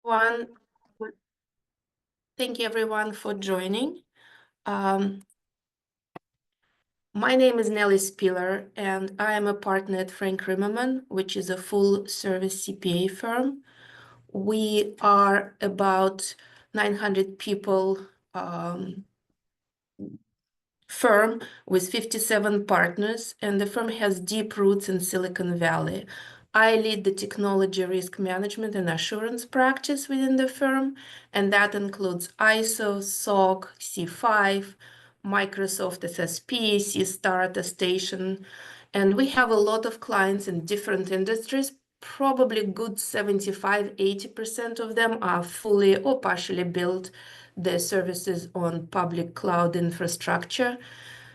One, thank you everyone for joining. My name is Nelly Spieler, and I am a partner at FrUn, which is a full-service CPA firm. We are about 900 people firm with 57 partners, and the firm has deep roots in Silicon Valley. I lead the technology risk management and assurance practice within the firm, and that includes ISO, SOC, C5, Microsoft SSP, C-Star attestation, and we have a lot of clients in different industries. Probably good 75–80% of them are fully or partially built their services on public cloud infrastructure.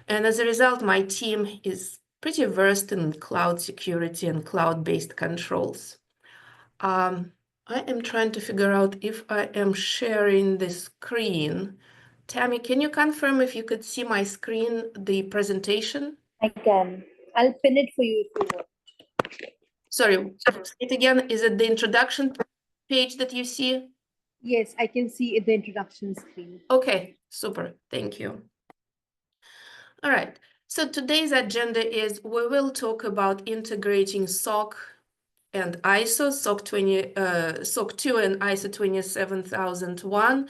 And as a result, my team is pretty versed in cloud security and cloud-based controls. I am trying to figure out if I am sharing the screen. Tammy, can you confirm if you could see my screen, the presentation? I can. I'll pin it for you if you want. Sorry, say it again. Is it the introduction page that you see? Yes, I can see the introduction screen. Okay, super. Thank you. All right. So today's agenda is we will talk about integrating SOC and ISO, SOC2 and ISO 27001.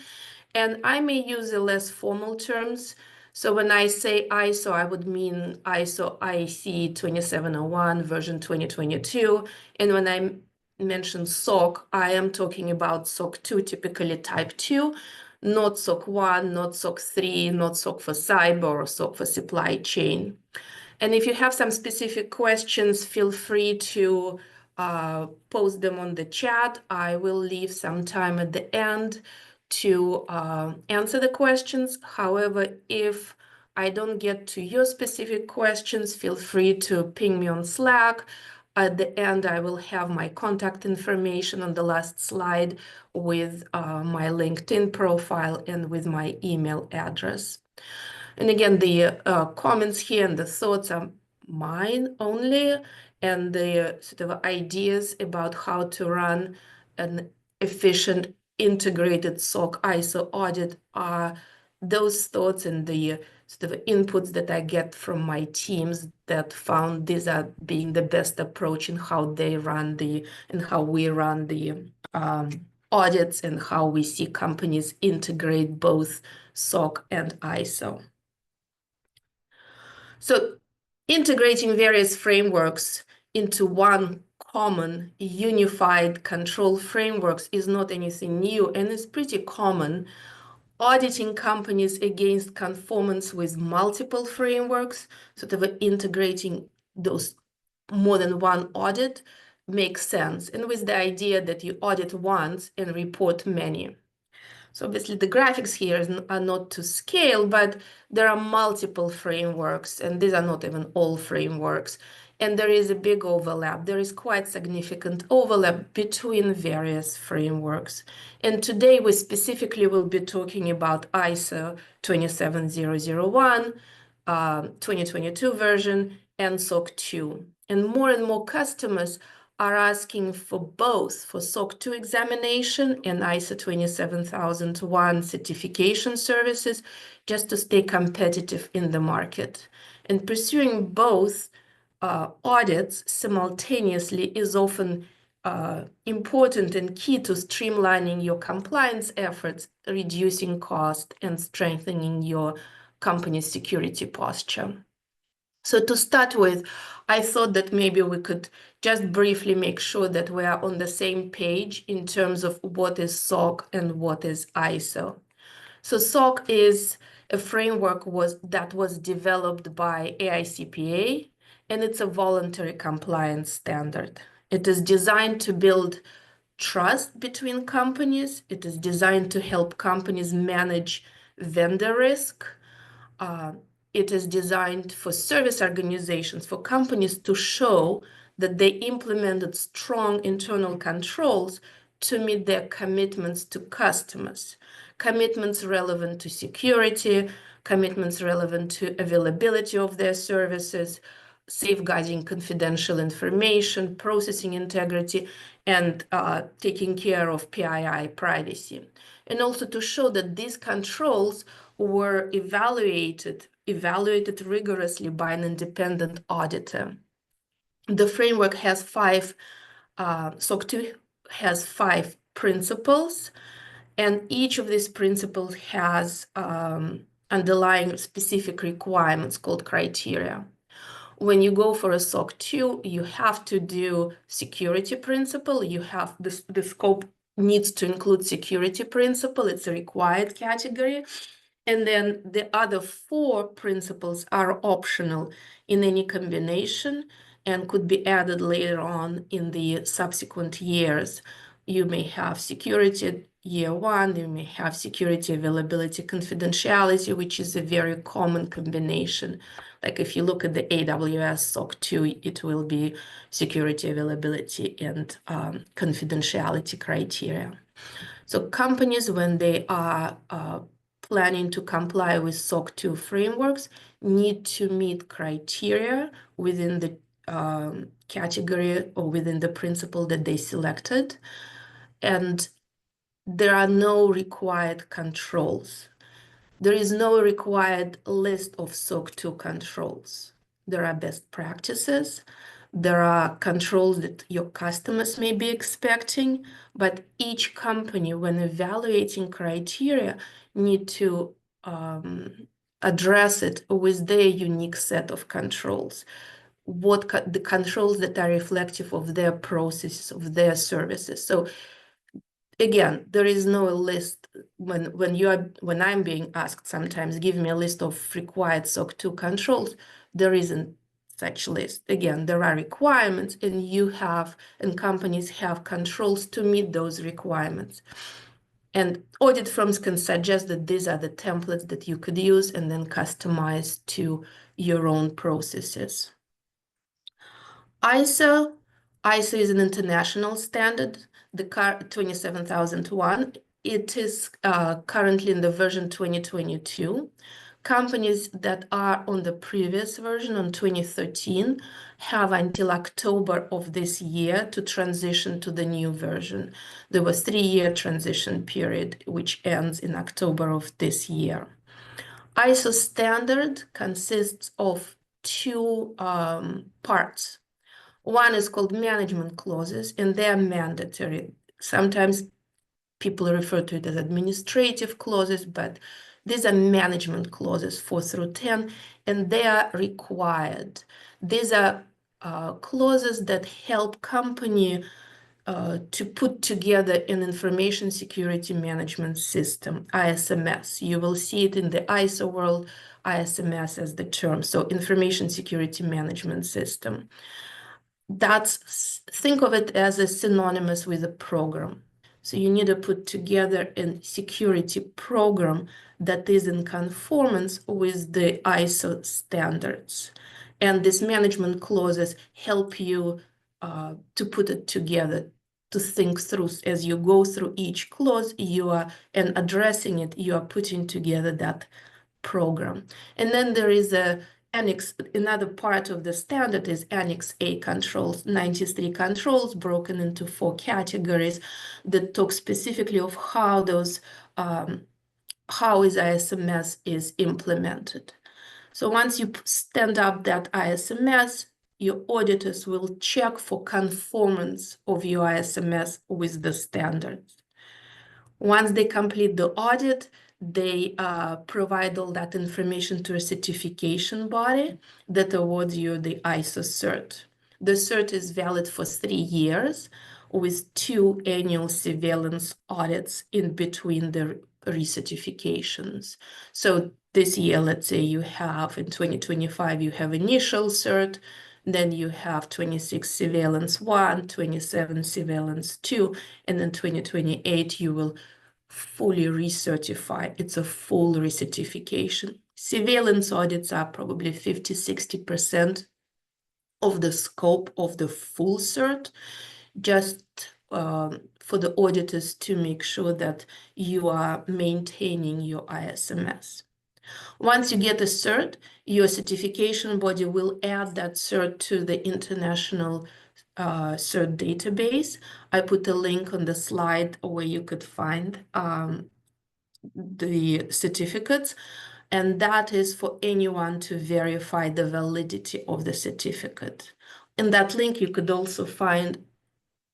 And I may use the less formal terms. So when I say ISO, I would mean ISO IEC 2701 version 2022. And when I mention SOC, I am talking about SOC2, typically type 2, not SOC 1, not SOC 3, not SOC for cyber or SOC for supply chain. And if you have some specific questions, feel free to post them on the chat. I will leave some time at the end to answer the questions. However, if I don't get to your specific questions, feel free to ping me on Slack. At the end, I will have my contact information on the last slide with my LinkedIn profile and with my email address. And again, the comments here and the thoughts are mine only, and the sort of ideas about how to run an efficient integrated SOC ISO audit are those thoughts and the sort of inputs that I get from my teams that found these are being the best approach in how they run and how we run the audits and how we see companies integrate both SOC and ISO. So integrating various frameworks into one common unified control frameworks is not anything new, and it's pretty common. Auditing companies against conformance with multiple frameworks, sort of integrating those more than one audit makes sense, and with the idea that you audit once and report many. So obviously the graphics here are not to scale, but there are multiple frameworks, and these are not even all frameworks. And there is a big overlap. There is quite significant overlap between various frameworks. And today we specifically will be talking about ISO 27001, 2022 version, and SOC 2. And more customers are asking for both, for SOC 2 examination and ISO 27001 certification services, just to stay competitive in the market. And pursuing both audits simultaneously is often important and key to streamlining your compliance efforts, reducing cost, and strengthening your company's security posture. So to start with, I thought that maybe we could just briefly make sure that we are on the same page in terms of what is SOC and what is ISO. So SOC is a framework that was developed by AICPA, and it's a voluntary compliance standard. It is designed to build trust between companies. It is designed to help companies manage vendor risk. It is designed for service organizations, for companies to show that they implemented strong internal controls to meet their commitments to customers, commitments relevant to security, commitments relevant to availability of their services, safeguarding confidential information, processing integrity, and taking care of PII privacy. And also to show that these controls were evaluated rigorously by an independent auditor. The framework has SOC2 has 5 principles, and each of these principles has underlying specific requirements called criteria. When you go for a SOC2, you have to do security principle. You have the scope needs to include security principle. It's a required category. And then the other 4 principles are optional in any combination and could be added later on in the subsequent years. You may have security year 1, you may have security, availability, confidentiality, which is a very common combination. Like if you look at the AWS SOC2, it will be security, availability, and confidentiality criteria. So companies, when they are planning to comply with SOC2 frameworks, need to meet criteria within the category or within the principle that they selected. And there are no required controls. There is no required list of SOC2 controls. There are best practices. There are controls that your customers may be expecting, but each company, when evaluating criteria, need to address it with their unique set of controls. The controls that are reflective of their processes, of their services. So again, there is no list when I'm being asked sometimes, give me a list of required SOC2 controls. There isn't such list. Again, there are requirements, and companies have controls to meet those requirements. And audit firms can suggest that these are the templates that you could use and then customize to your own processes. ISO is an international standard, the 27001. It is currently in the version 2022. Companies that are on the previous version, on 2013, have until October of this year to transition to the new version. There was a 3-year transition period, which ends in October of this year. ISO standard consists of 2 parts. One is called management clauses, and they are mandatory. Sometimes people refer to it as administrative clauses, but these are management clauses 4 through 10, and they are required. These are clauses that help company to put together an information security management system, ISMS. You will see it in the ISO world, ISMS as the term, so information security management system. Think of it as a synonymous with a program. So you need to put together a security program that is in conformance with the ISO standards. And these management clauses help you to put it together, to think through. As you go through each clause, and addressing it, you are putting together that program. And then there is another part of the standard is Annex A controls, 93 controls broken into 4 categories that talk specifically of how ISMS is implemented. So once you stand up that ISMS, your auditors will check for conformance of your ISMS with the standards. Once they complete the audit, they provide all that information to a certification body that awards you the ISO cert. The cert is valid for 3 years with 2 annual surveillance audits in between the recertifications. So this year, let's say in 2025, you have initial cert, then you have 26 surveillance 1, 27 surveillance 2, and then 2028 you will fully recertify. It's a full recertification. Surveillance audits are probably 50-60% of the scope of the full cert, just for the auditors to make sure that you are maintaining your ISMS. Once you get a cert, your certification body will add that cert to the international cert database. I put a link on the slide where you could find the certificates, and that is for anyone to verify the validity of the certificate. In that link, you could also find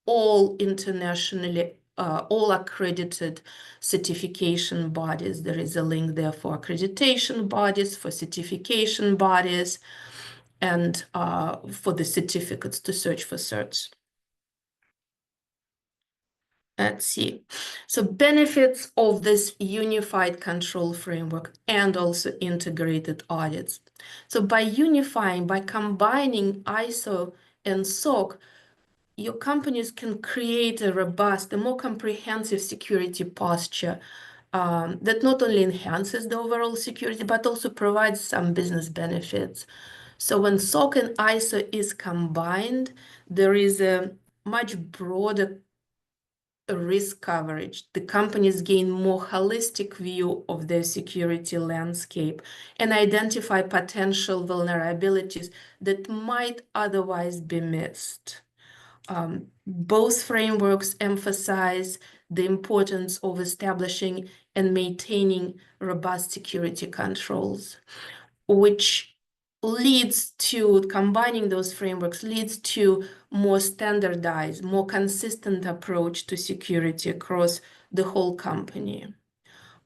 all internationally, all accredited certification bodies. There is a link there for accreditation bodies, for certification bodies, and for the certificates to search for certs. Let's see. So benefits of this unified control framework and also integrated audits. So by unifying, by combining ISO and SOC, your companies can create a robust, a more comprehensive security posture that not only enhances the overall security, but also provides some business benefits. So when SOC and ISO is combined, there is a much broader risk coverage. The companies gain more holistic view of their security landscape and identify potential vulnerabilities that might otherwise be missed. Both frameworks emphasize the importance of establishing and maintaining robust security controls, which leads to combining those frameworks leads to more standardized, more consistent approach to security across the whole company.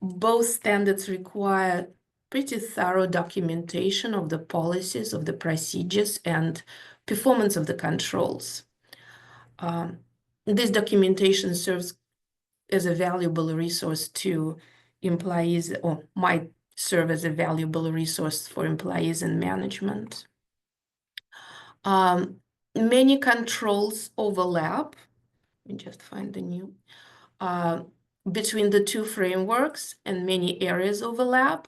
Both standards require pretty thorough documentation of the policies, of the procedures, and performance of the controls. This documentation serves as a valuable resource to employees, or might serve as a valuable resource for employees and management. Many controls overlap. Let me just find the new. Between the two frameworks, and many areas overlap.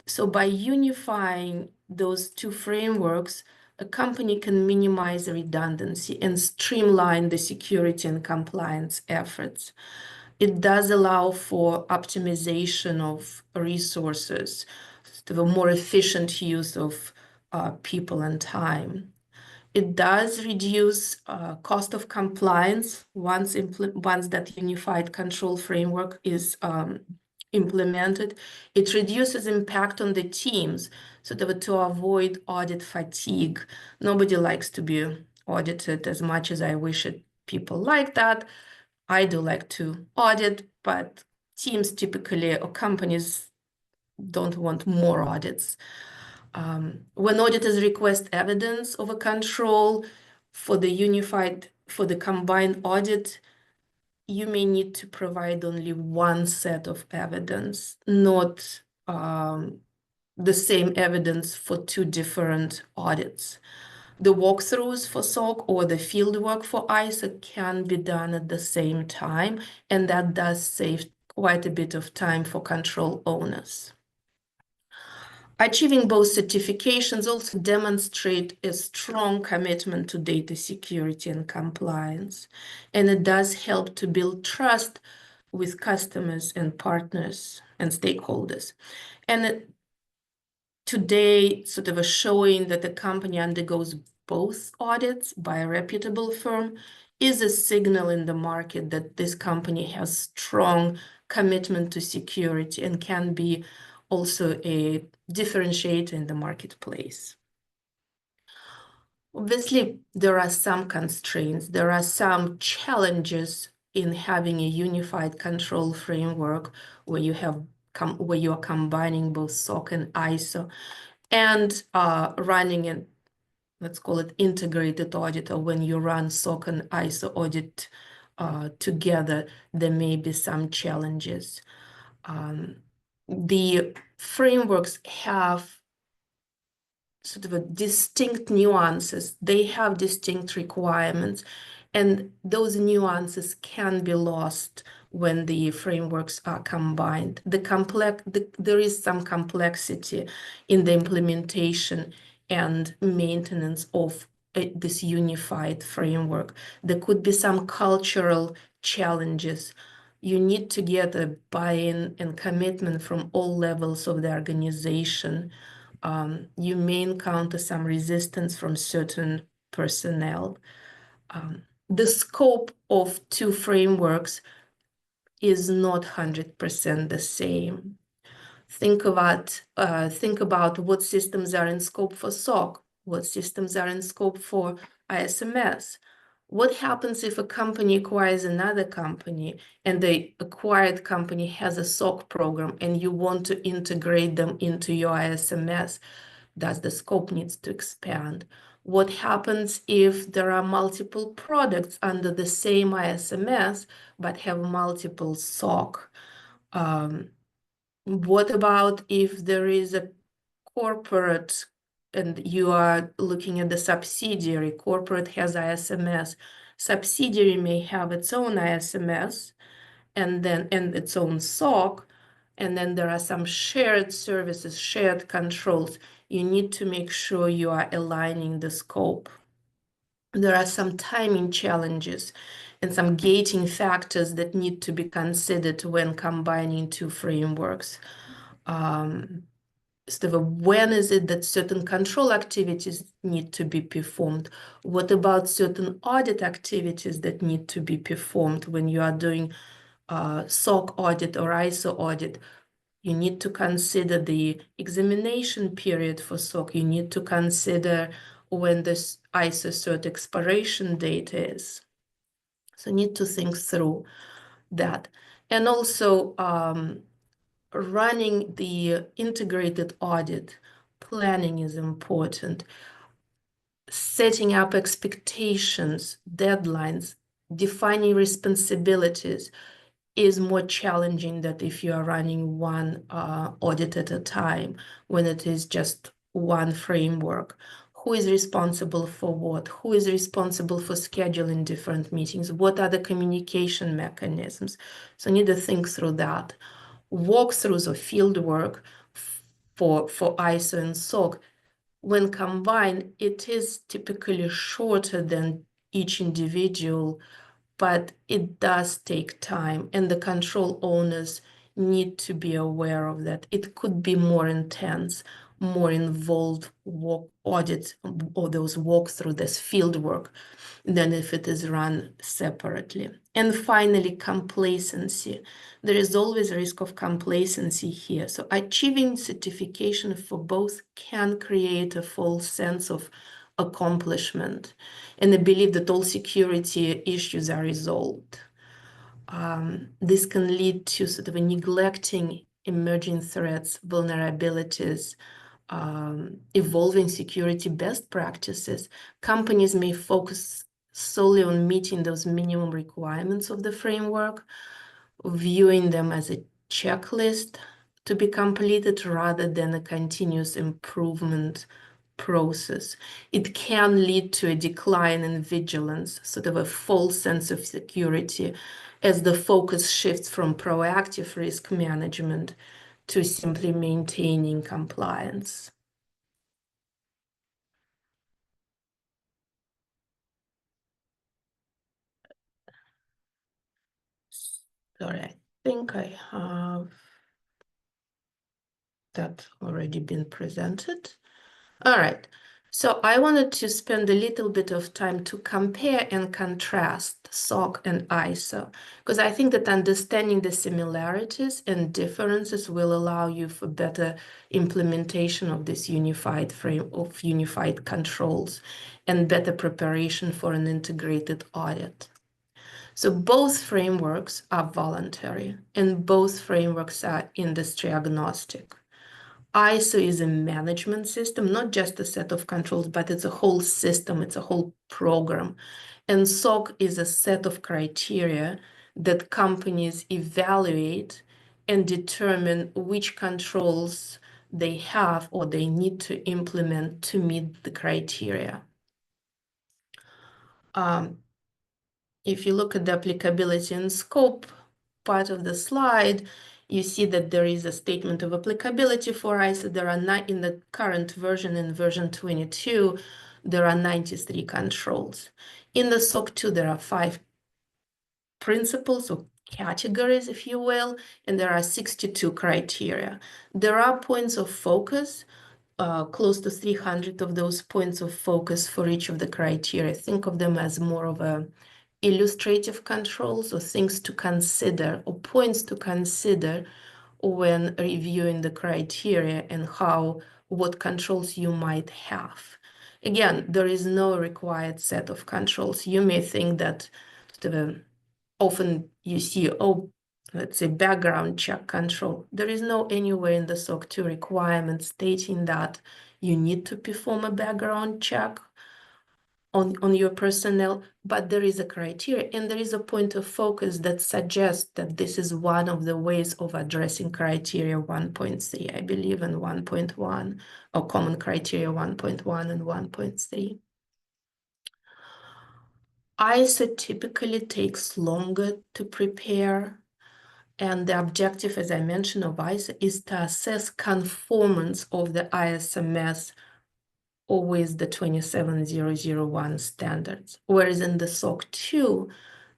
So by unifying those two frameworks, a company can minimize redundancy and streamline the security and compliance efforts. It does allow for optimization of resources, to a more efficient use of people and time. It does reduce cost of compliance once that unified control framework is implemented. It reduces impact on the teams, so that to avoid audit fatigue. Nobody likes to be audited as much as I wish it. People like that. I do like to audit, but teams typically, or companies, don't want more audits. When auditors request evidence of a control for the combined audit, you may need to provide only one set of evidence, not the same evidence for two different audits. The walkthroughs for SOC or the field work for ISO can be done at the same time, and that does save quite a bit of time for control owners. Achieving both certifications also demonstrate a strong commitment to data security and compliance, and it does help to build trust with customers and partners and stakeholders. And today, sort of a showing that the company undergoes both audits by a reputable firm is a signal in the market that this company has strong commitment to security and can be also a differentiator in the marketplace. Obviously, there are some constraints, there are some challenges in having a unified control framework where you are combining both SOC and ISO, and running an, let's call it, integrated audit, or when you run SOC and ISO audit together, there may be some challenges. The frameworks have sort of a distinct nuances. They have distinct requirements, and those nuances can be lost when the frameworks are combined. There is some complexity in the implementation and maintenance of this unified framework. There could be some cultural challenges. You need to get a buy-in and commitment from all levels of the organization. You may encounter some resistance from certain personnel. The scope of two frameworks is not 100% the same. Think about what systems are in scope for SOC, what systems are in scope for ISMS. What happens if a company acquires another company and the acquired company has a SOC program and you want to integrate them into your ISMS? Does the scope needs to expand? What happens if there are multiple products under the same ISMS but have multiple SOC? What about if there is a corporate and you are looking at the subsidiary? Corporate has ISMS. Subsidiary may have its own ISMS and its own SOC, and then there are some shared services, shared controls. You need to make sure you are aligning the scope. There are some timing challenges and some gating factors that need to be considered when combining two frameworks. When is it that certain control activities need to be performed? What about certain audit activities that need to be performed when you are doing SOC audit or ISO audit? You need to consider the examination period for SOC. You need to consider when this ISO cert expiration date is. So you need to think through that. And also running the integrated audit planning is important. Setting up expectations, deadlines, defining responsibilities is more challenging than if you are running one audit at a time, when it is just one framework. Who is responsible for what? Who is responsible for scheduling different meetings? What are the communication mechanisms? So you need to think through that. Walkthroughs or field work for ISO and SOC, when combined, it is typically shorter than each individual, but it does take time, and the control owners need to be aware of that. It could be more intense, more involved audits or those walkthrough, this field work, than if it is run separately. And finally, complacency. There is always a risk of complacency here. So achieving certification for both can create a false sense of accomplishment and the belief that all security issues are resolved. This can lead to sort of a neglecting emerging threats, vulnerabilities, evolving security best practices. Companies may focus solely on meeting those minimum requirements of the framework, viewing them as a checklist to be completed rather than a continuous improvement process. It can lead to a decline in vigilance, sort of a false sense of security, as the focus shifts from proactive risk management to simply maintaining compliance. Sorry, I think I have that already been presented. All right, so I wanted to spend a little bit of time to compare and contrast SOC and ISO, because I think that understanding the similarities and differences will allow you for better implementation of this unified frame of unified controls and better preparation for an integrated audit. So both frameworks are voluntary and both frameworks are industry agnostic. ISO is a management system, not just a set of controls, but it's a whole system, it's a whole program. And SOC is a set of criteria that companies evaluate and determine which controls they have or they need to implement to meet the criteria. If you look at the applicability and scope part of the slide, you see that there is a statement of applicability for ISO. There are in the current version, in version 22, there are 93 controls. In the SOC 2, there are 5 principles or categories, if you will, and there are 62 criteria. There are points of focus close to 300 of those points of focus for each of the criteria. Think of them as more of a illustrative controls or things to consider or points to consider when reviewing the criteria and what controls you might have. Again, there is no required set of controls. You may think that often you see, let's say background check control. There is no anywhere in the SOC2 requirement stating that you need to perform a background check on your personnel, but there is a criteria and there is a point of focus that suggests that this is one of the ways of addressing criteria 1.3, I believe, and 1.1, or common criteria 1.1 and 1.3. ISO typically takes longer to prepare, and the objective, as I mentioned, of ISO is to assess conformance of the ISMS or with the 27001 standards. Whereas in the SOC2,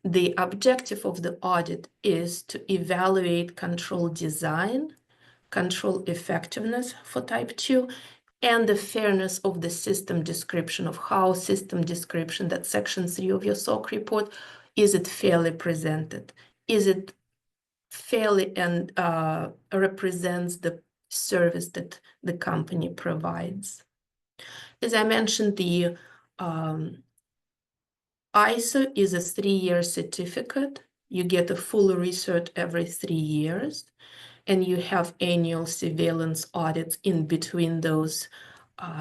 the objective of the audit is to evaluate control design, control effectiveness for type 2, and the fairness of the system description of how system description, that section 3 of your SOC report, is it fairly presented? Is it fairly and represents the service that the company provides? As I mentioned, the ISO is a 3-year certificate. You get a full research every 3 years, and you have annual surveillance audits in between those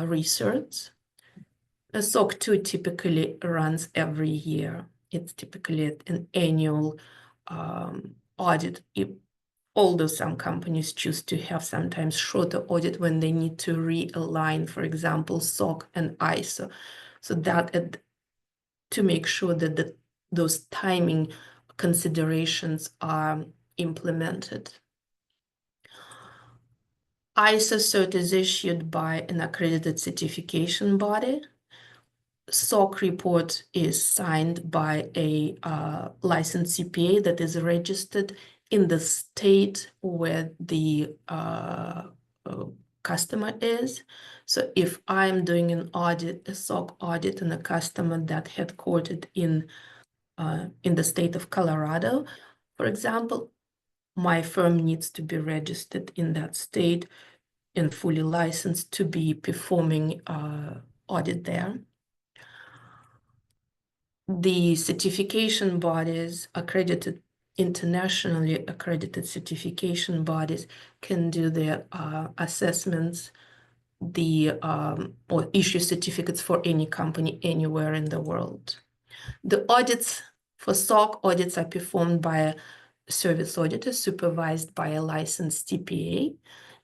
research. A SOC 2 typically runs every year. It's typically an annual audit, although some companies choose to have sometimes shorter audit when they need to realign, for example, SOC and ISO. So that to make sure that those timing considerations are implemented. ISO cert is issued by an accredited certification body. SOC report is signed by a licensed CPA that is registered in the state where the customer is. So if I'm doing an audit, a SOC audit on a customer that headquartered in the state of Colorado, for example, my firm needs to be registered in that state and fully licensed to be performing audit there. The certification bodies, internationally accredited certification bodies, can do their assessments, or issue certificates for any company anywhere in the world. The audits for SOC audits are performed by a service auditor supervised by a licensed CPA.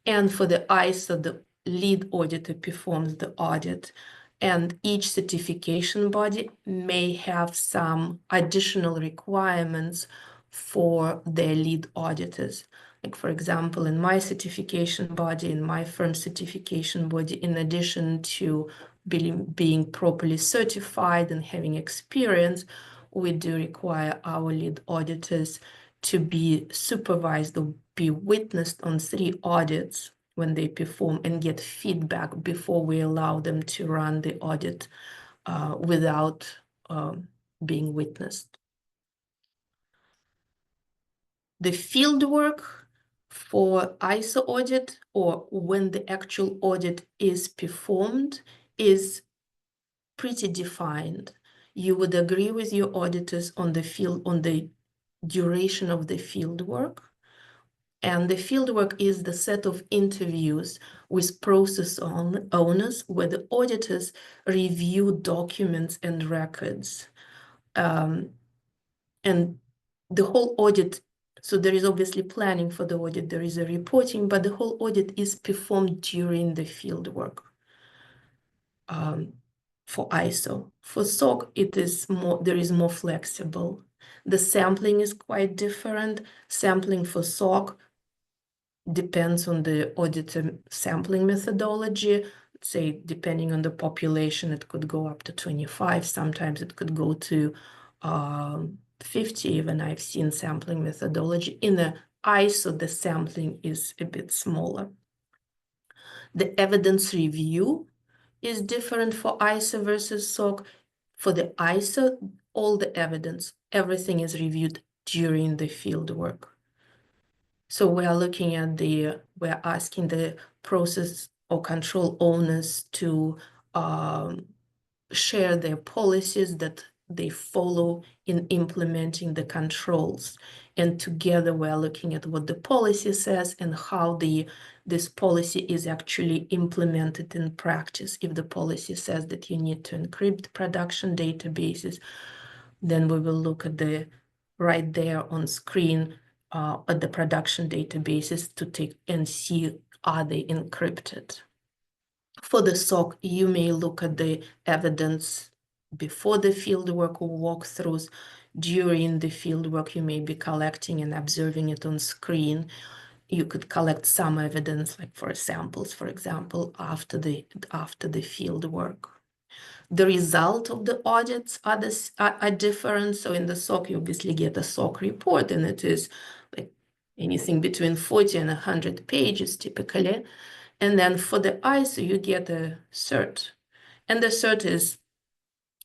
And for the ISO, the lead auditor performs the audit. And each certification body may have some additional requirements for their lead auditors. Like, for example, in my certification body, in my firm certification body, in addition to being properly certified and having experience, we do require our lead auditors to be supervised or be witnessed on 3 audits when they perform and get feedback before we allow them to run the audit without being witnessed. The field work for ISO audit, or when the actual audit is performed, is pretty defined. You would agree with your auditors on the duration of the field work. And the fieldwork is the set of interviews with process owners where the auditors review documents and records. And the whole audit, so there is obviously planning for the audit, there is a reporting, but the whole audit is performed during the fieldwork. For ISO. For SOC, there is more flexible. The sampling is quite different. Sampling for SOC depends on the auditor sampling methodology. Say, depending on the population, it could go up to 25. Sometimes it could go to 50 even. I've seen sampling methodology. In the ISO, the sampling is a bit smaller. The evidence review is different for ISO versus SOC. For the ISO, all the evidence, everything is reviewed during the field work. So we're asking the process or control owners to share their policies that they follow in implementing the controls. And together we're looking at what the policy says and how this policy is actually implemented in practice. If the policy says that you need to encrypt production databases, then we will look at right there on screen at the production databases to take and see, are they encrypted? For the SOC, you may look at the evidence before the fieldwork or walkthroughs. During the fieldwork, you may be collecting and observing it on screen. You could collect some evidence, like for samples, for example, after the fieldwork. The result of the audits are different. So in the SOC, you obviously get a SOC report, and it is like anything between 40 and 100 pages typically. And then for the ISO, you get a cert. And the cert is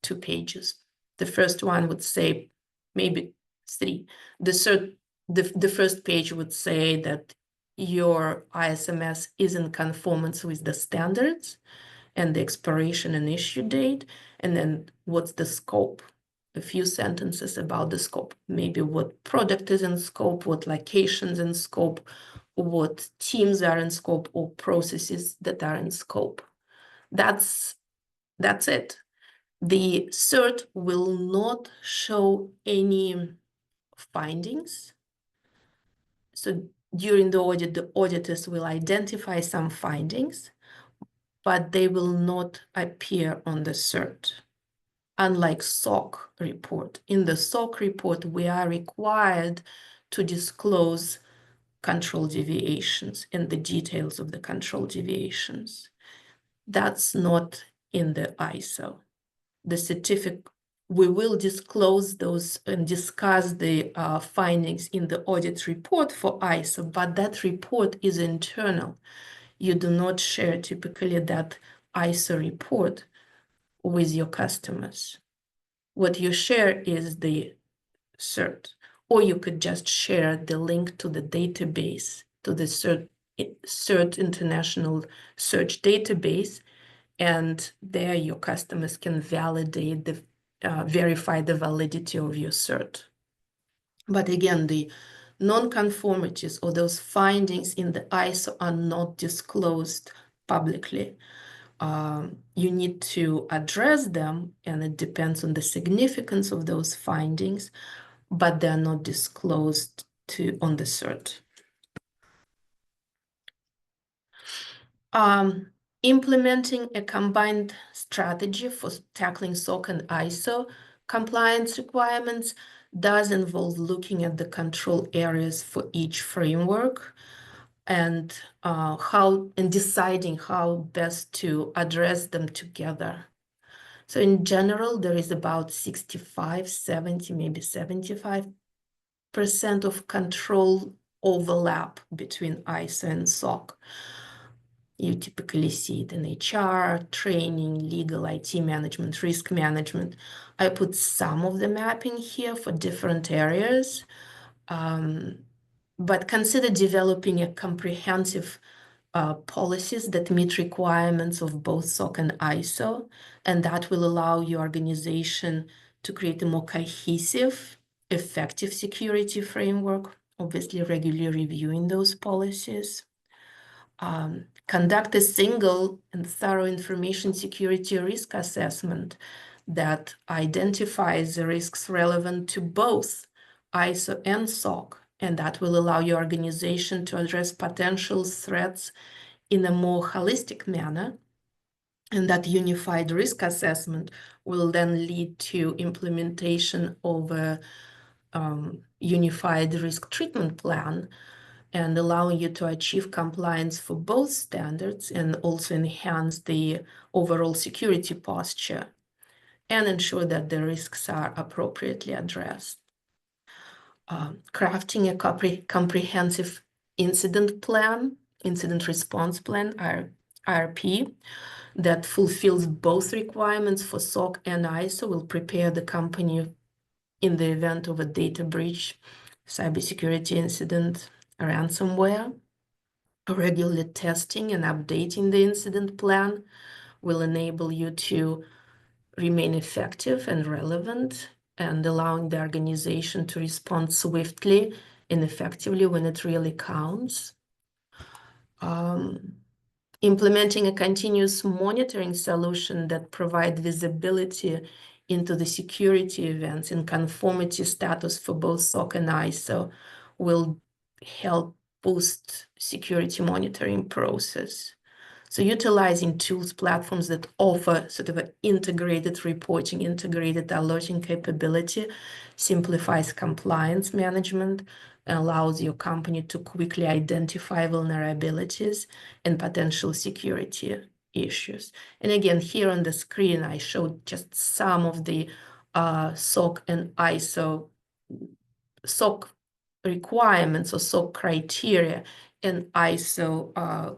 2 pages. The first one would say, maybe 3. The cert, the first page would say that your ISMS is in conformance with the standards and the expiration and issue date. And then what's the scope? A few sentences about the scope. Maybe what product is in scope, what locations in scope, what teams are in scope, or processes that are in scope. That's it. The cert will not show any findings. So during the audit, the auditors will identify some findings, but they will not appear on the cert. Unlike SOC report. In the SOC report, we are required to disclose control deviations and the details of the control deviations. That's not in the ISO. The certificate, we will disclose those and discuss the findings in the audit report for ISO, but that report is internal. You do not share typically that ISO report with your customers. What you share is the cert, or you could just share the link to the database, to the cert international search database, and there your customers can validate verify the validity of your cert. But again, the non-conformities or those findings in the ISO are not disclosed publicly. You need to address them, and it depends on the significance of those findings, but they're not disclosed on the cert. Implementing a combined strategy for tackling SOC and ISO compliance requirements does involve looking at the control areas for each framework and deciding how best to address them together. So in general, there is about 65, 70, maybe 75% of control overlap between ISO and SOC. You typically see it in HR, training, legal, IT management, risk management. I put some of the mapping here for different areas, but consider developing a comprehensive policies that meet requirements of both SOC and ISO, and that will allow your organization to create a more cohesive, effective security framework, obviously regularly reviewing those policies. Conduct a single and thorough information security risk assessment that identifies the risks relevant to both ISO and SOC, and that will allow your organization to address potential threats in a more holistic manner. And that unified risk assessment will then lead to implementation of a unified risk treatment plan and allowing you to achieve compliance for both standards and also enhance the overall security posture and ensure that the risks are appropriately addressed. Crafting a comprehensive incident response plan. IRP that fulfills both requirements for SOC and ISO will prepare the company in the event of a data breach, cybersecurity incident, ransomware. Regular testing and updating the incident plan will enable you to remain effective and relevant and allowing the organization to respond swiftly and effectively when it really counts. Implementing a continuous monitoring solution that provides visibility into the security events and conformity status for both SOC and ISO will help boost security monitoring process. So utilizing tools, platforms that offer sort of an integrated reporting, integrated alerting capability simplifies compliance management, allows your company to quickly identify vulnerabilities and potential security issues. And again, here on the screen, I showed just some of the SOC and ISO SOC requirements or SOC criteria and ISO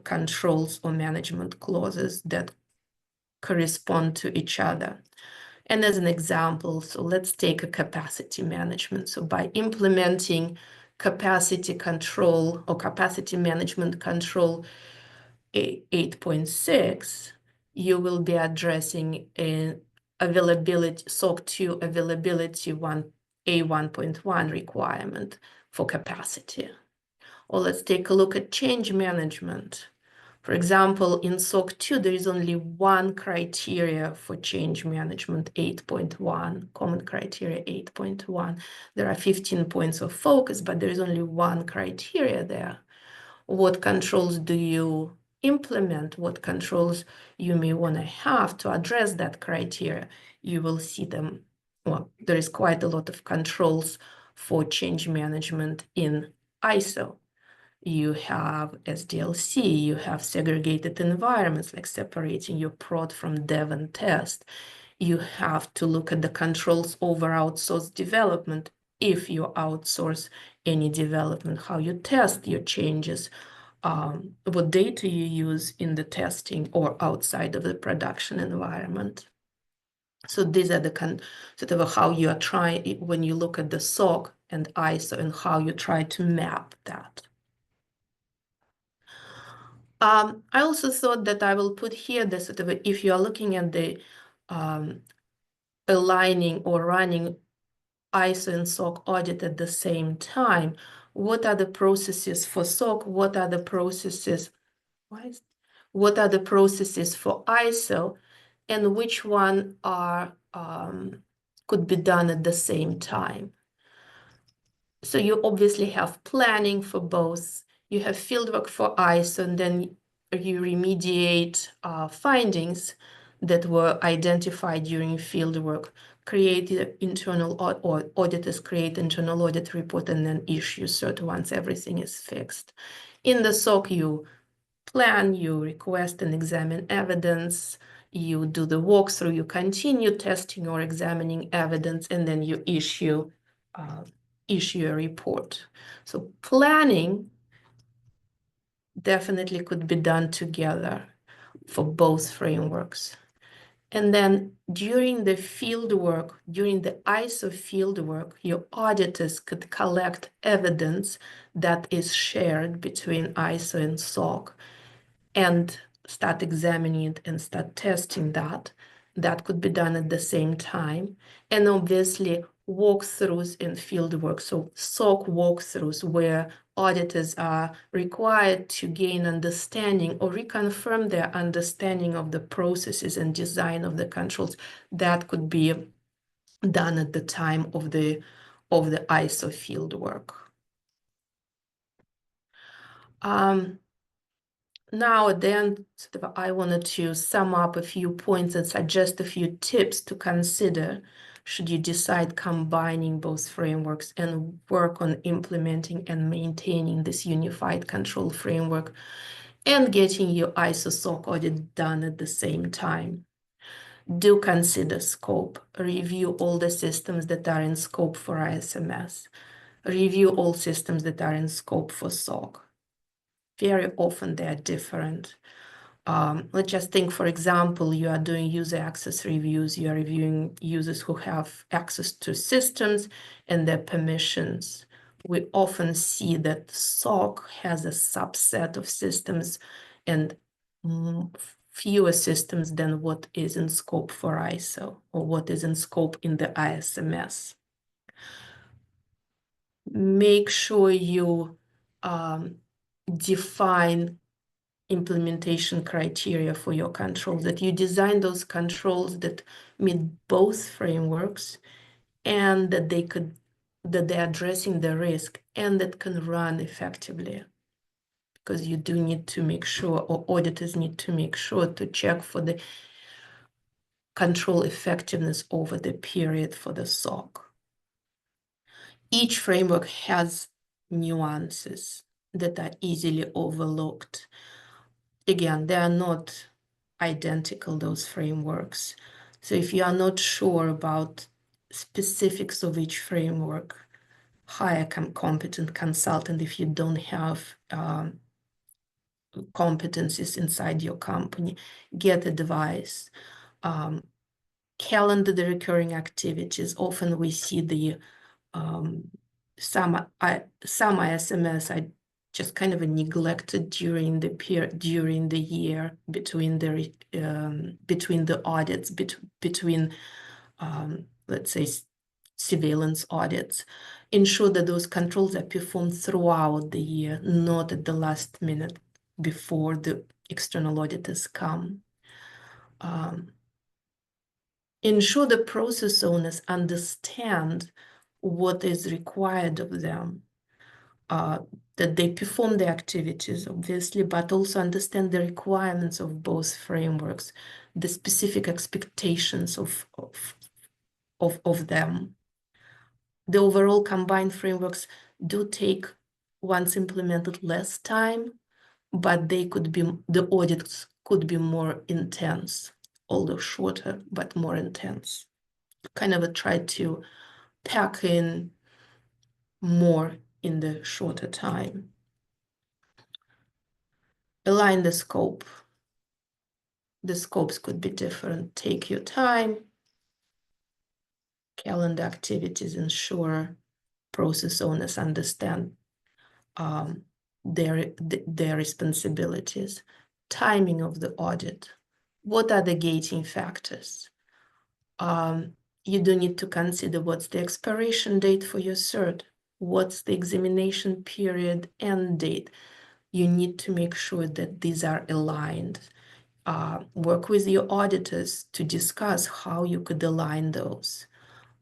controls or management clauses that correspond to each other. And as an example, so let's take a capacity management. So by implementing capacity control or capacity management control 8.6, you will be addressing an availability, SOC2 availability A1.1 requirement for capacity. Or let's take a look at change management. For example, in SOC2, there is only one criteria for change management, 8.1, common criteria 8.1. There are 15 points of focus, but there is only one criteria there. What controls do you implement? What controls you may want to have to address that criteria? You will see them. Well, there is quite a lot of controls for change management in ISO. You have SDLC, you have segregated environments, like separating your prod from dev and test. You have to look at the controls over outsourced development. If you outsource any development, how you test your changes, what data you use in the testing or outside of the production environment. So these are the sort of how you are trying, when you look at the SOC and ISO and how you try to map that. I also thought that I will put here the sort of, if you are looking at the aligning or running ISO and SOC audit at the same time, what are the processes for SOC? What are the processes? What are the processes for ISO, and which one are could be done at the same time? So you obviously have planning for both. You have fieldwork for ISO, and then you remediate findings that were identified during fieldwork, create internal or auditors create internal audit report, and then issue cert once everything is fixed. In the SOC, you plan, you request and examine evidence, you do the walkthrough, you continue testing or examining evidence, and then you issue a report. So planning definitely could be done together for both frameworks. And then during the field work, during the ISO field work, your auditors could collect evidence that is shared between ISO and SOC and start examining it and start testing that. That could be done at the same time. And obviously walkthroughs and field work. So SOC walkthroughs where auditors are required to gain understanding or reconfirm their understanding of the processes and design of the controls. That could be done at the time of the ISO field work. Now at the end, I wanted to sum up a few points and suggest a few tips to consider should you decide combining both frameworks and work on implementing and maintaining this unified control framework and getting your ISO SOC audit done at the same time. Do consider scope. Review all the systems that are in scope for ISMS. Review all systems that are in scope for SOC. Very often they are different. Let's just think, for example, you are doing user access reviews, you are reviewing users who have access to systems and their permissions. We often see that SOC has a subset of systems and fewer systems than what is in scope for ISO or what is in scope in the ISMS. Make sure you define implementation criteria for your controls, that you design those controls that meet both frameworks and that they're addressing the risk and that can run effectively. Because you do need to make sure, or auditors need to make sure to check for the control effectiveness over the period for the SOC. Each framework has nuances that are easily overlooked. Again, they are not identical, those frameworks. So if you are not sure about specifics of each framework, hire a competent consultant. If you don't have competencies inside your company, get advice. Calendar the recurring activities. Often we see the some ISMS are just kind of neglected during the year between the audits, between let's say surveillance audits. Ensure that those controls are performed throughout the year, not at the last minute before the external auditors come. Ensure the process owners understand what is required of them, that they perform the activities, obviously, but also understand the requirements of both frameworks, the specific expectations of them. The overall combined frameworks do take, once implemented, less time, but the audits could be more intense, although shorter, but more intense. Kind of try to pack in more in the shorter time. Align the scope. The scopes could be different. Take your time. Calendar activities, ensure process owners understand their responsibilities. Timing of the audit. What are the gating factors? You do need to consider what's the expiration date for your cert, what's the examination period end date. You need to make sure that these are aligned. Work with your auditors to discuss how you could align those.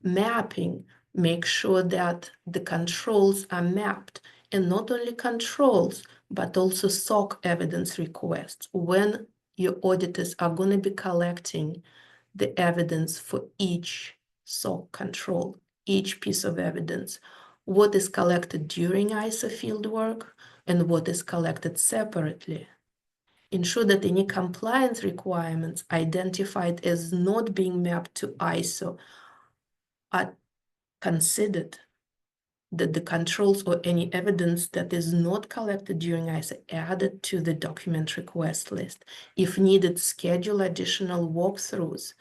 Mapping, make sure that the controls are mapped, and not only controls, but also SOC evidence requests. When your auditors are going to be collecting the evidence for each SOC control, each piece of evidence, what is collected during ISO fieldwork and what is collected separately. Ensure that any compliance requirements identified as not being mapped to ISO are considered, that the controls or any evidence that is not collected during ISO added to the document request list. If needed, schedule additional walkthroughs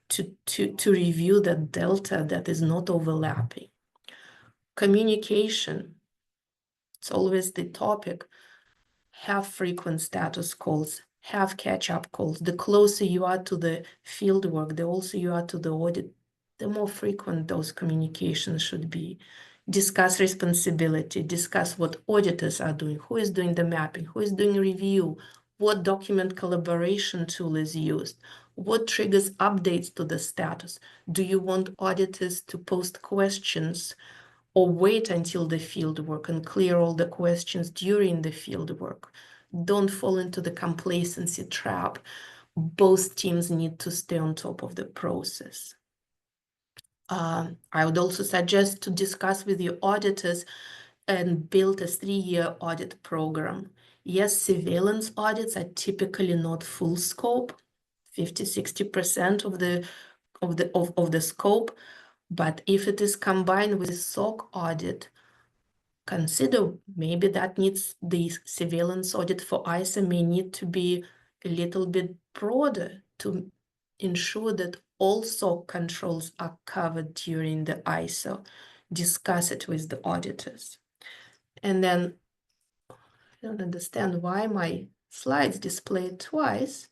to review the delta that is not overlapping. Communication, it's always the topic. Have frequent status calls, have catch-up calls. The closer you are to the field work, the closer you are to the audit, the more frequent those communications should be. Discuss responsibility, discuss what auditors are doing, who is doing the mapping, who is doing review, what document collaboration tool is used, what triggers updates to the status. Do you want auditors to post questions or wait until the field work and clear all the questions during the field work? Don't fall into the complacency trap. Both teams need to stay on top of the process. I would also suggest to discuss with your auditors and build a 3-year audit program. Yes, surveillance audits are typically not full scope, 50–60% of the scope, but if it is combined with a SOC audit, consider maybe that needs the surveillance audit for ISO may need to be a little bit broader to ensure that all SOC controls are covered during the ISO. Discuss it with the auditors. And then I don't understand why my slides display it twice.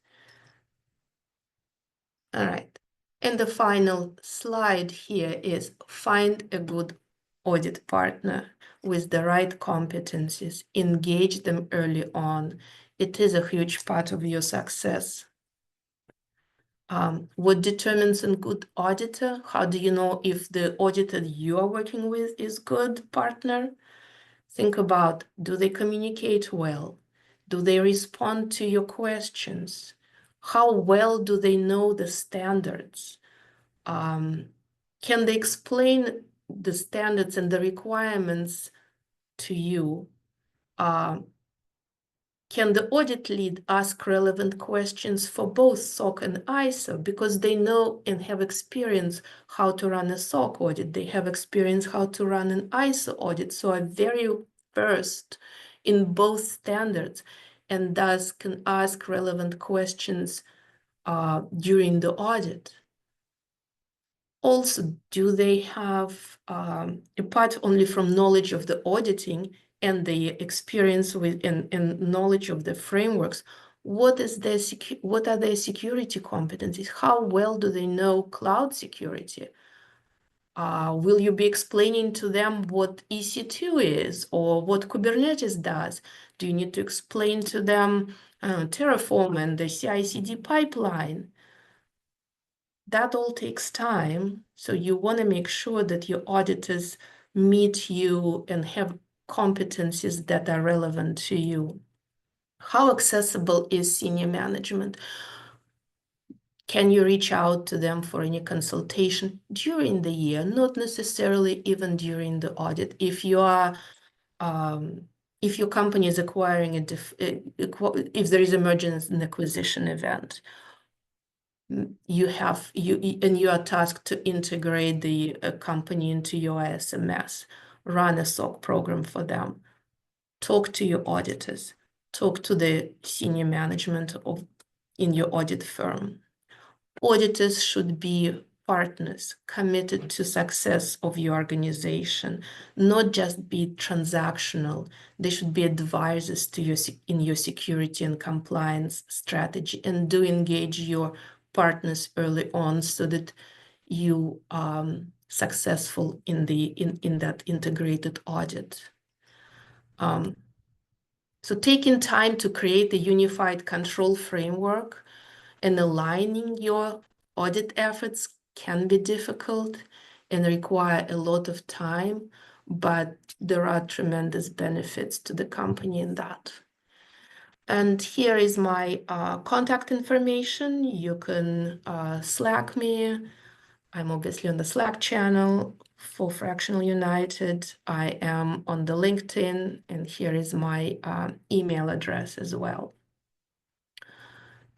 All right. And the final slide here is find a good audit partner with the right competencies. Engage them early on. It is a huge part of your success. What determines a good auditor? How do you know if the auditor you are working with is good partner? Think about, do they communicate well? Do they respond to your questions? How well do they know the standards? Can they explain the standards and the requirements to you? Can the audit lead ask relevant questions for both SOC and ISO because they know and have experience how to run a SOC audit. They have experience how to run an ISO audit, so are very versed in both standards and thus can ask relevant questions during the audit. Also, do they have, apart only from knowledge of the auditing and the experience with and knowledge of the frameworks, what are their security competencies? How well do they know cloud security? Will you be explaining to them what EC2 is or what Kubernetes does? Do you need to explain to them Terraform and the CI/CD pipeline? That all takes time. So you want to make sure that your auditors meet you and have competencies that are relevant to you. How accessible is senior management? Can you reach out to them for any consultation during the year, not necessarily even during the audit? If you are, if your company is acquiring if there is a mergers and acquisition event, you are tasked to integrate the company into your SMS, run a SOC program for them, talk to your auditors, talk to the senior management in your audit firm. Auditors should be partners committed to success of your organization, not just be transactional. They should be advisors to in your security and compliance strategy, and do engage your partners early on so that you are successful in that integrated audit. So taking time to create a unified control framework and aligning your audit efforts can be difficult and require a lot of time, but there are tremendous benefits to the company in that. And here is my contact information. You can Slack me. I'm obviously on the Slack channel for Fractional United. I am on the LinkedIn, and here is my email address as well.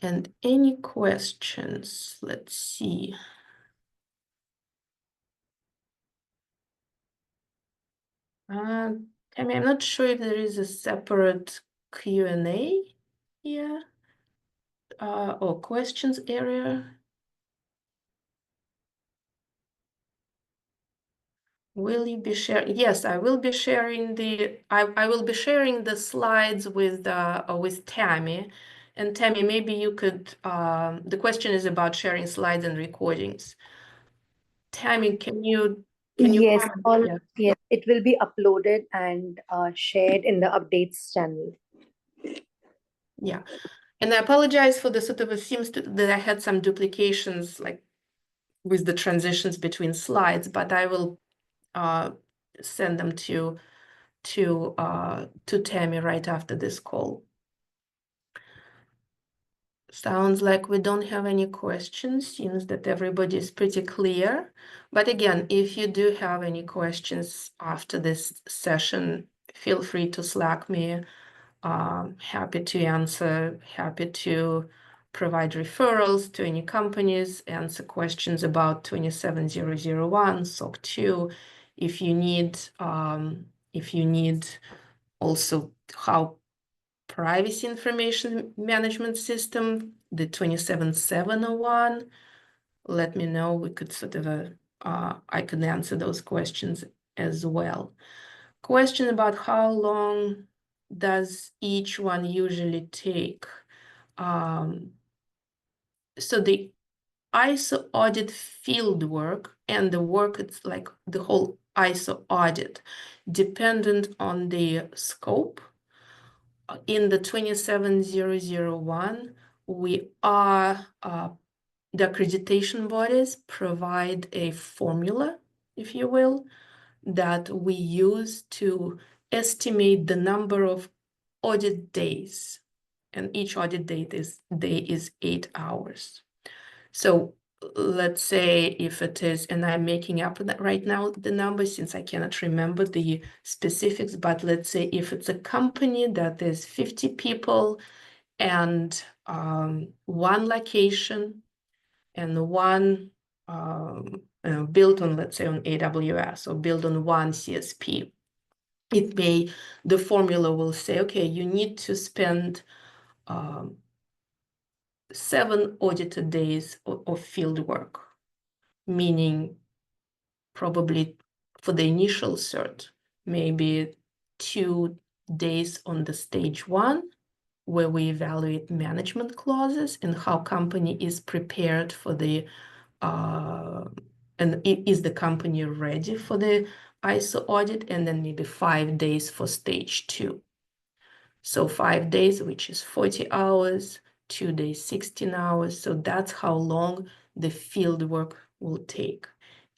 And any questions? Let's see. Tammy, I'm not sure if there is a separate Q&A here or questions area. Will you be sharing? Yes, I will be sharing I will be sharing the slides with Tammy. And Tammy, maybe you could, the question is about sharing slides and recordings. Tammy, can you Yes, comment? Yeah. yes, it will be uploaded and shared in the updates channel. Yeah. And I apologize for the sort of, it seems that I had some duplications like with the transitions between slides, but I will send them to Tammy right after this call. Sounds like we don't have any questions. Seems that everybody is pretty clear. But again, if you do have any questions after this session, feel free to Slack me. Happy to answer, happy to provide referrals to any companies, answer questions about 27001, SOC2. If you need also how privacy information management system, the 27701. Let me know. We could sort of, I could answer those questions as well. Question about how long does each one usually take? So the ISO audit field work and the work, it's like the whole ISO audit, dependent on the scope. In the 27001, we are, the accreditation bodies provide a formula, if you will, that we use to estimate the number of audit days. And each audit day is 8 hours. So let's say if it is, and I'm making up right now the numbers since I cannot remember the specifics, but let's say if it's a company that is 50 people and one location and one built on, let's say, on AWS or built on one CSP, the formula will say, okay, you need to spend 7 audited days of field work, meaning probably for the initial cert, maybe 2 days on the stage 1, where we evaluate management clauses and how company is prepared for the, and is the company ready for the ISO audit, and then maybe 5 days for stage 2. So 5 days, which is 40 hours, 2 days, 16 hours. So that's how long the field work will take.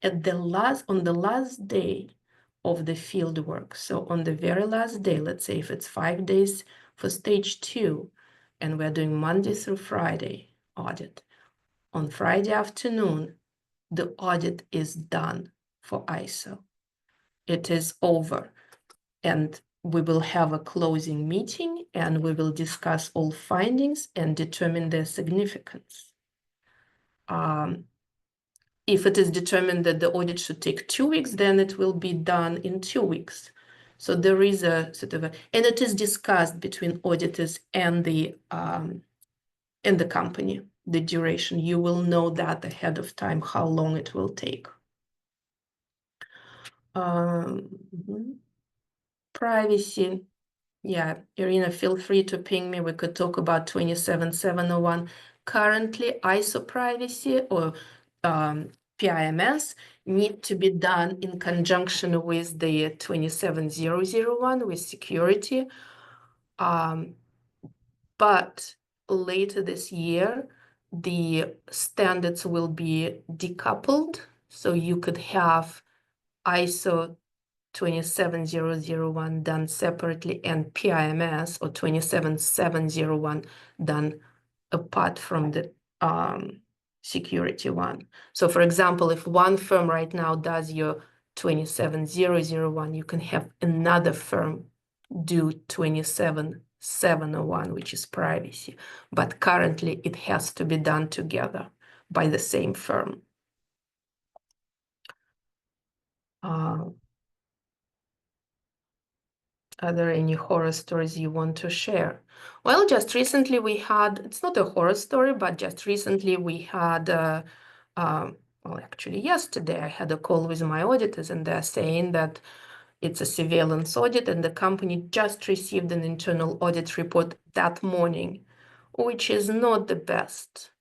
On the last day of the field work, so on the very last day, let's say if it's 5 days for stage 2, and we're doing Monday through Friday audit, on Friday afternoon, the audit is done for ISO. It is over. And we will have a closing meeting and we will discuss all findings and determine their significance. If it is determined that the audit should take 2 weeks, then it will be done in 2 weeks. So there is a sort of and it is discussed between auditors and the company, the duration. You will know that ahead of time, how long it will take. Privacy. Yeah, Irina, feel free to ping me. We could talk about 27701. Currently, ISO privacy or PIMS need to be done in conjunction with the 27001 with security. But later this year, the standards will be decoupled. So you could have ISO 27001 done separately and PIMS or 27701 done apart from the security one. So for example, if one firm right now does your 27001, you can have another firm do 27701, which is privacy. But currently it has to be done together by the same firm. Are there any horror stories you want to share? Well, just recently we had, it's not a horror story, but just recently we had, well, actually yesterday I had a call with my auditors and they're saying that it's a surveillance audit and the company just received an internal audit report that morning, which is not the best.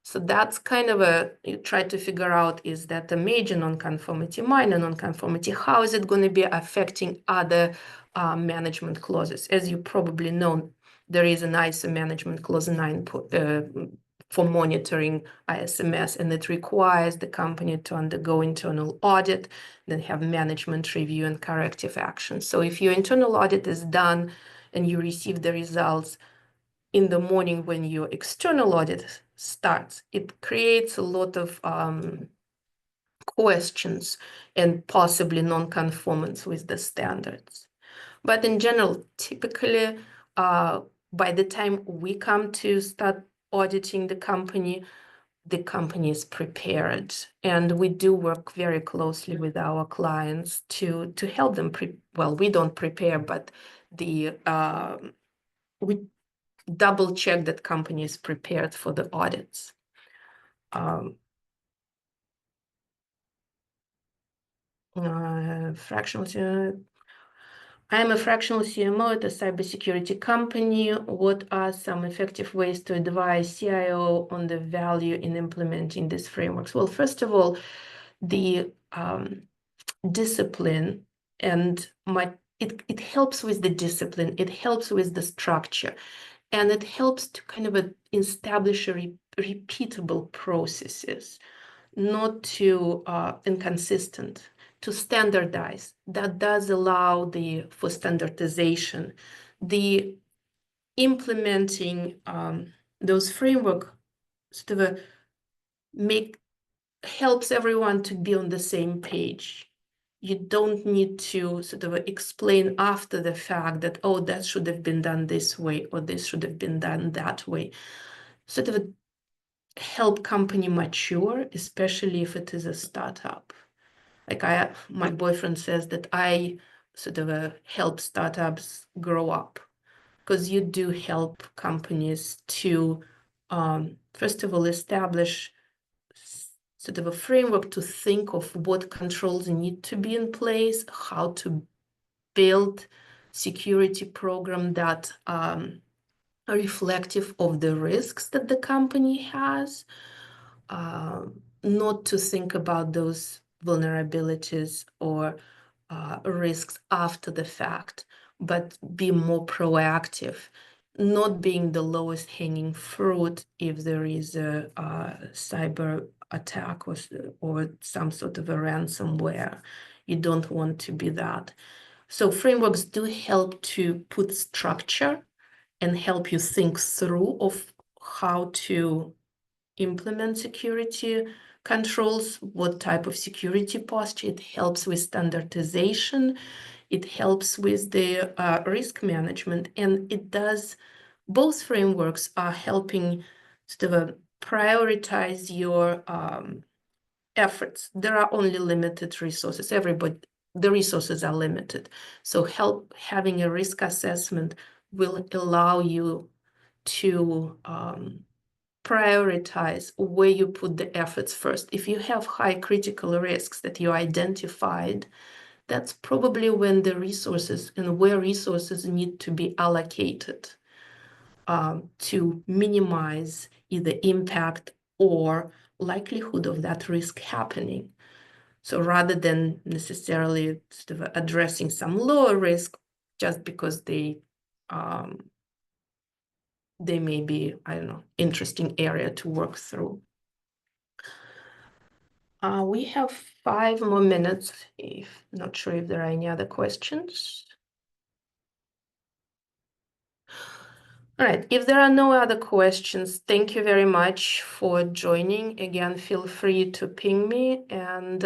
So that's kind of you try to figure out, is that a major nonconformity, minor nonconformity? How is it going to be affecting other management clauses? As you probably know, there is an ISO management clause 9 for monitoring ISMS, and it requires the company to undergo internal audit, then have management review and corrective action. So if your internal audit is done and you receive the results in the morning when your external audit starts, it creates a lot of questions and possibly non-conformance with the standards. But in general, typically, by the time we come to start auditing the company is prepared. And we do work very closely with our clients to help them. Well, we don't prepare, but we double check that company is prepared for the audits. I am a fractional CMO at a cybersecurity company. What are some effective ways to advise CIO on the value in implementing these frameworks? Well, first of all, the discipline and it helps with the discipline, it helps with the structure, and it helps to kind of establish repeatable processes, not too inconsistent, to standardize. That does allow for standardization. The implementing those framework sort of helps everyone to be on the same page. You don't need to sort of explain after the fact that, oh, that should have been done this way, or this should have been done that way. Sort of help company mature, especially if it is a startup. Like my boyfriend says that I sort of help startups grow up, because you do help companies to, first of all, establish sort of a framework to think of what controls need to be in place, how to build security program that are reflective of the risks that the company has, not to think about those vulnerabilities or risks after the fact, but be more proactive, not being the lowest hanging fruit if there is a cyber attack or some sort of a ransomware. You don't want to be that. So frameworks do help to put structure and help you think through of how to implement security controls, what type of security posture. It helps with standardization. It helps with the risk management, and it does, both frameworks are helping sort of prioritize your efforts. There are only limited resources. The resources are limited. So having a risk assessment will allow you to prioritize where you put the efforts first. If you have high critical risks that you identified, that's probably when the resources and where resources need to be allocated to minimize either impact or likelihood of that risk happening. So rather than necessarily sort of addressing some lower risk just because they may be, I don't know, interesting area to work through. We have 5 more minutes. Not sure if there are any other questions. All right, if there are no other questions, thank you very much for joining. Again, feel free to ping me, and